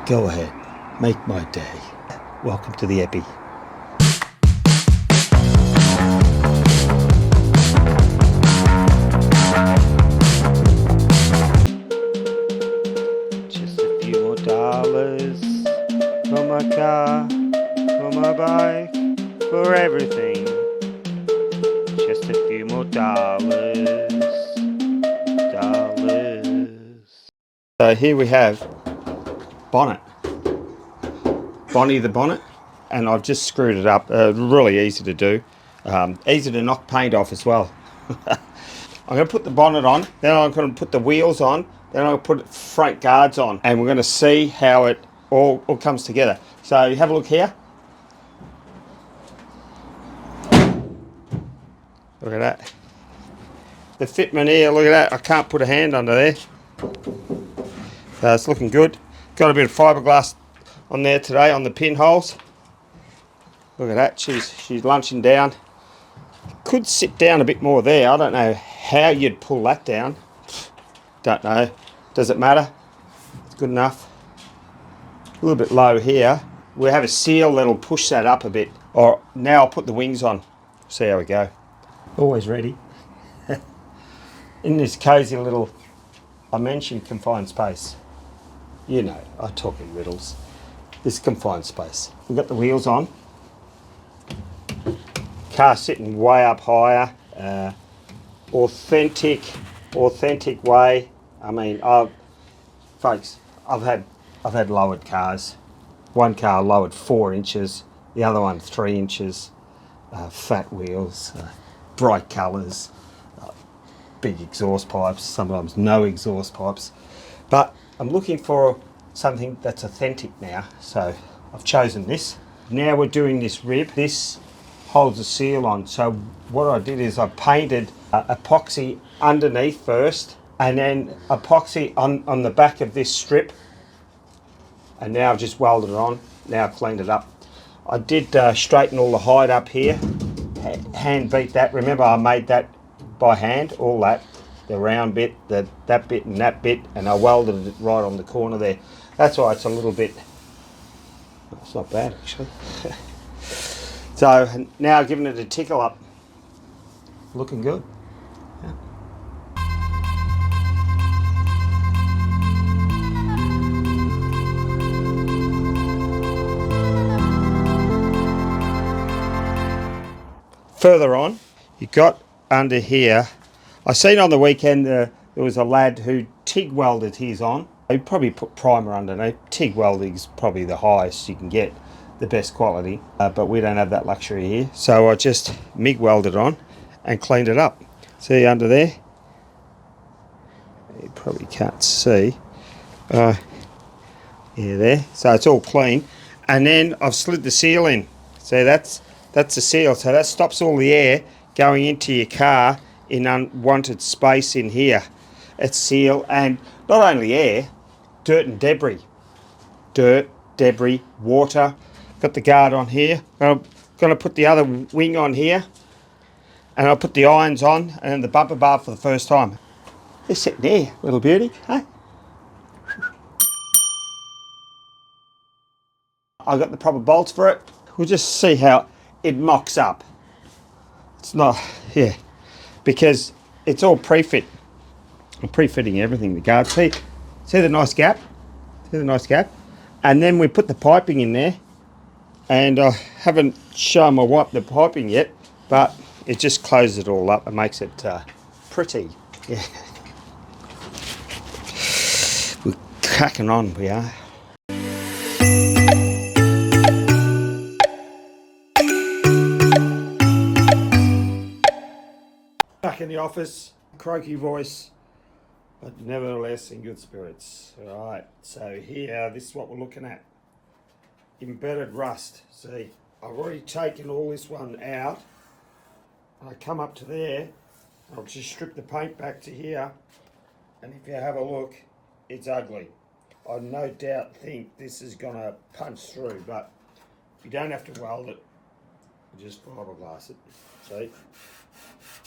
Go ahead, make my day. Welcome to the Epi. Just a few more dollars for my car, for my bike, for everything. Just a few more dollars. So here we have bonnet. Bonnie the bonnet, and I've just screwed it up. Really easy to do, easy to knock paint off as well. I'm going to put the bonnet on, then I'm going to put the wheels on, then I'm going to put front guards on, and we're going to see how it all comes together. So you have a look here. Look at that. The fitment here, look at that. I can't put a hand under there. So it's looking good. Got a bit of fiberglass on there today on the pinholes. Look at that. She's lunching down. Could sit down a bit more there. I don't know how you'd pull that down. Don't know. Does it matter? It's good enough. A little bit low here. We have a seal that'll push that up a bit. Or now I'll put the wings on. See how we go. Always ready. In this cosy little, I mentioned confined space. You know, I talk in riddles. This confined space. We've got the wheels on. Car sitting way up higher. Authentic way. I mean, folks, I've had lowered cars. One car lowered 4 inches, the other one 3 inches. Fat wheels, bright colours, big exhaust pipes. Sometimes no exhaust pipes, but I'm looking for something that's authentic now. So I've chosen this. Now we're doing this rib. This holds a seal on. So what I did is I painted epoxy underneath first, and then epoxy on the back of this strip, and now I've just welded it on. Now I've cleaned it up. I did straighten all the hide up here, hand beat that. Remember, I made that by hand, all that, the round bit, that bit and that bit, and I welded it right on the corner there. That's why it's a little bit, it's not bad actually. So now giving it a tickle up. Looking good. Yeah. Further on, you got under here, I seen on the weekend there was a lad who TIG welded his on. He probably put primer underneath. TIG welding is probably the highest you can get, the best quality, but we don't have that luxury here. So I just MIG welded on and cleaned it up. See under there? You probably can't see. Yeah, there. So it's all clean. And then I've slid the seal in. So that's the seal. So that stops all the air going into your car in unwanted space in here. It's seal, and not only air, dirt and debris. Dirt, debris, water. Got the guard on here. I'm going to put the other wing on here, and I'll put the irons on and then the bumper bar for the first time. They're sitting there, little beauty, hey? I've got the proper bolts for it. We'll just see how it mocks up. It's not, yeah, because it's all pre-fit. I'm pre-fitting everything, the guard. See the nice gap? See the nice gap? And then we put the piping in there, and I haven't shown my wife the piping yet, but it just closes it all up and makes it pretty. Yeah. We're cracking on, we are. Back in the office, croaky voice, but nevertheless in good spirits. All right, so here, this is what we're looking at. Embedded rust. See, I've already taken all this one out. I come up to there, I'll just strip the paint back to here, and if you have a look, it's ugly. I no doubt think this is gonna punch through, but you don't have to weld it, you just fiberglass it. See,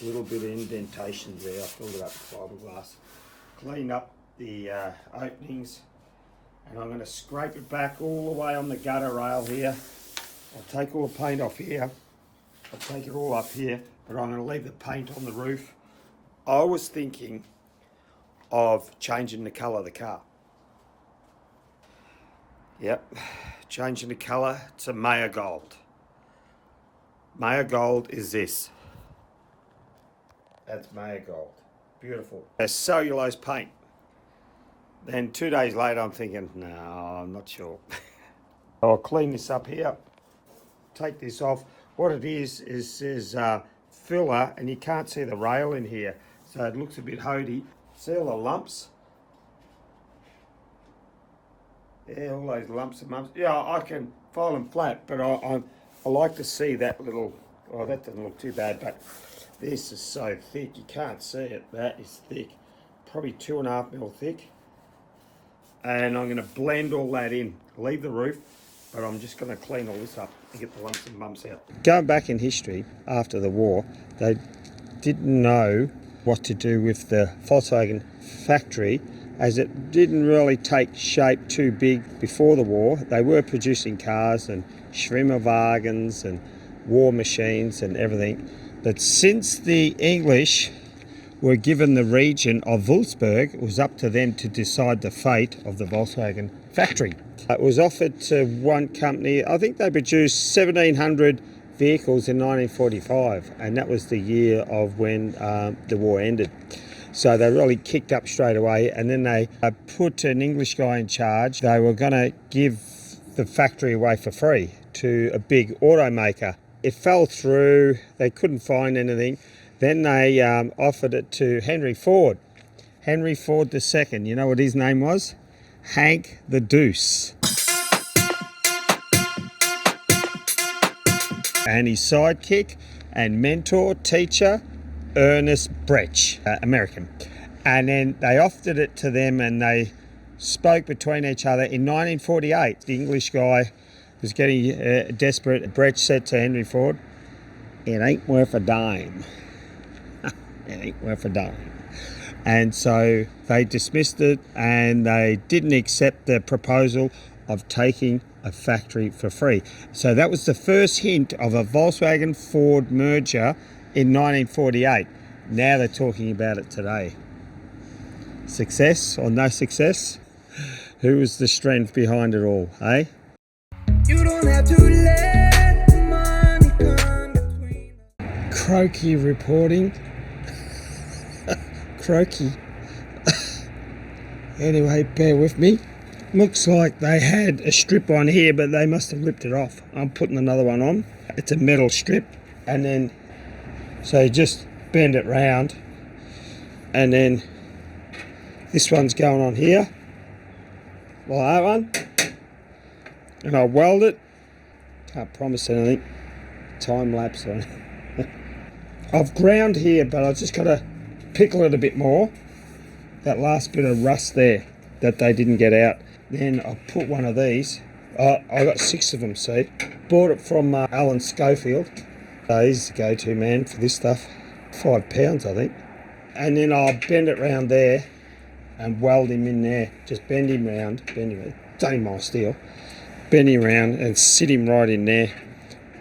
a little bit of indentations there, I filled it up with fiberglass. Clean up the openings, And I'm going to scrape it back all the way on the gutter rail here. I'll take all the paint off here. I'll take it all up here, but I'm going to leave the paint on the roof. I was thinking of changing the colour of the car. Yep, changing the colour to Maya Gold. Maya Gold is this. That's Maya Gold. Beautiful. A cellulose paint. Then 2 days later I'm thinking, no, I'm not sure. I'll clean this up here. Take this off. What it is filler, and you can't see the rail in here, so it looks a bit hoady. See all the lumps? Yeah, all those lumps and bumps. Yeah, I can file them flat, but I like to see that little. Oh, that doesn't look too bad, but this is so thick you can't see it. That is thick, probably 2.5 mil thick. And I'm going to blend all that in. Leave the roof, but I'm just going to clean all this up and get the lumps and bumps out. Going back in history, after the war, they didn't know what to do with the Volkswagen factory, as it didn't really take shape too big before the war. They were producing cars and Schwimmerwagens and war machines and everything. But since the English were given the region of Wolfsburg, it was up to them to decide the fate of the Volkswagen factory. It was offered to one company. I think they produced 1,700 vehicles in 1945, and that was the year of when the war ended. So they really kicked up straight away, and then they put an English guy in charge. They were going to give the factory away for free to a big automaker. It fell through. They couldn't find anything. Then they offered it to Henry Ford. Henry Ford II. You know what his name was? Hank the Deuce. And his sidekick and mentor, teacher, Ernest Brecht, American. And then they offered it to them, and they spoke between each other. In 1948, the English guy was getting desperate. Brecht said to Henry Ford, "It ain't worth a dime." It ain't worth a dime. And so they dismissed it, and they didn't accept the proposal of taking a factory for free. So that was the first hint of a Volkswagen-Ford merger in 1948. Now they're talking about it today. Success or no success? Who was the strength behind it all, eh? You don't have to let money come between. Croaky reporting. Croaky. Anyway, bear with me. Looks like they had a strip on here, but they must have ripped it off. I'm putting another one on. It's a metal strip, and then so you just bend it round, and then this one's going on here, like that one, and I'll weld it. Can't promise anything. Time lapse on it. I've ground here, but I've just got to pickle it a bit more. That last bit of rust there that they didn't get out. Then I'll put one of these. I got 6 of them, see. Bought it from Alan Schofield. He's the go-to man for this stuff. £5, I think. And then I'll bend it round there and weld him in there. Just bend him round. Don't even mind steel. Bend him round and sit him right in there.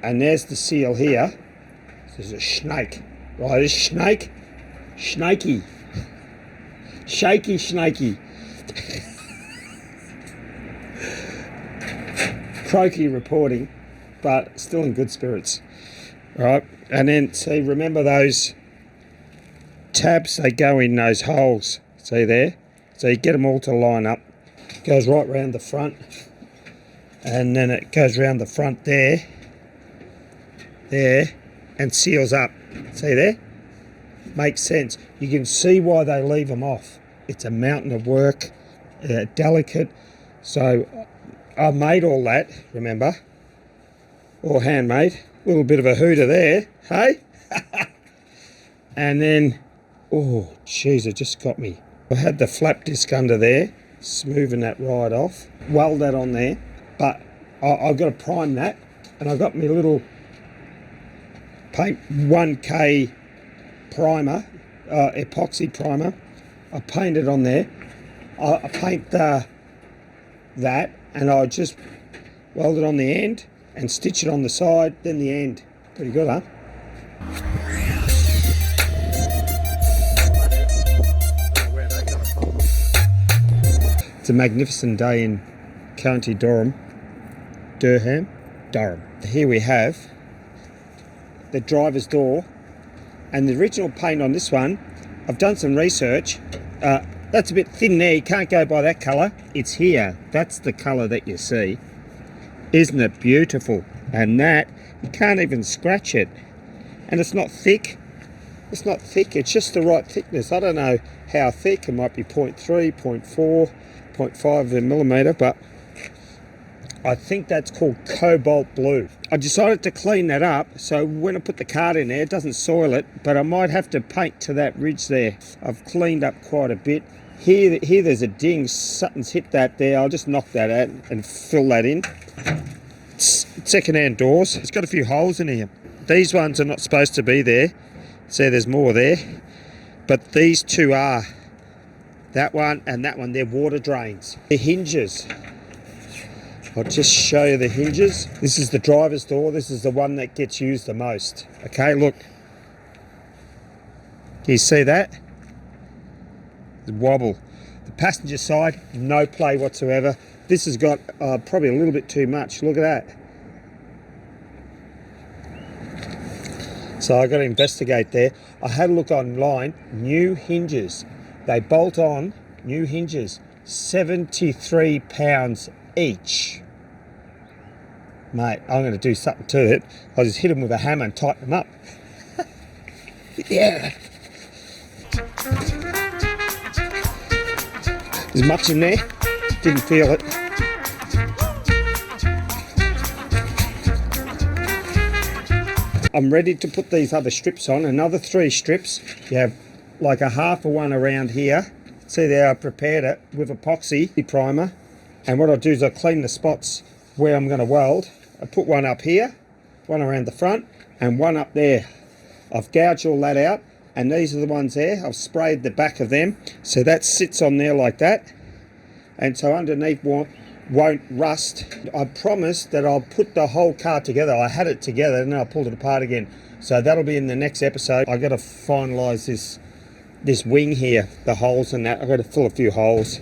And there's the seal here. There's a snake. Right, this snake. Snaky. Shaky snaky. Croaky reporting, but still in good spirits. Right, and then see, remember those tabs? They go in those holes. See there? So you get them all to line up. It goes right round the front, and then it goes round the front there, and seals up. See there? Makes sense. You can see why they leave them off. It's a mountain of work, delicate. So I made all that, remember, all handmade. A little bit of a hooter there, hey? And then, oh, jeez, it just got me. I had the flap disc under there, smoothing that right off. Weld that on there, but I've got to prime that, and I got my little paint 1K primer, epoxy primer. I paint it on there. I paint the that, and I'll just weld it on the end and stitch it on the side, then the end. Pretty good, huh? It's a magnificent day in County Durham. Here we have the driver's door, and the original paint on this one, I've done some research. That's a bit thin there, you can't go by that colour. It's here, that's the colour that you see. Isn't it beautiful? And that, you can't even scratch it. And it's not thick. It's not thick, it's just the right thickness. I don't know how thick, it might be 0.3, 0.4, 0.5 of a millimetre, but I think that's called cobalt blue. I decided to clean that up, so when I put the card in there, it doesn't soil it, but I might have to paint to that ridge there. I've cleaned up quite a bit. Here there's a ding, something's hit that there. I'll just knock that out and fill that in. Second-hand doors. It's got a few holes in here. These ones are not supposed to be there. See, there's more there. But these two are. That one and that one, they're water drains. The hinges. I'll just show you the hinges. This is the driver's door. This is the one that gets used the most. Okay, look. Can you see that? The wobble. The passenger side, no play whatsoever. This has got probably a little bit too much. Look at that. So I've got to investigate there. I had a look online. New hinges. They bolt on, new hinges. £73 each. Mate, I'm going to do something to it. I'll just hit them with a hammer and tighten them up. Yeah. There's much in there. Didn't feel it. I'm ready to put these other strips on. Another 3 strips. You have like a half of one around here. See there, I prepared it with epoxy primer. And what I'll do is I'll clean the spots where I'm going to weld. I put one up here, one around the front, and one up there. I've gouged all that out, and these are the ones there. I've sprayed the back of them, so that sits on there like that. And so underneath won't rust. I promised that I'll put the whole car together. I had it together, and then I pulled it apart again. So that'll be in the next episode. I've got to finalise this wing here, the holes and that. I've got to fill a few holes.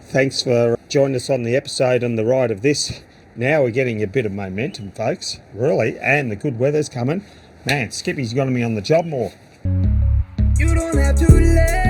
Thanks for joining us on the episode and the ride of this. Now we're getting a bit of momentum, folks, really, and the good weather's coming. Man, Skippy's got me on the job more. You don't have to let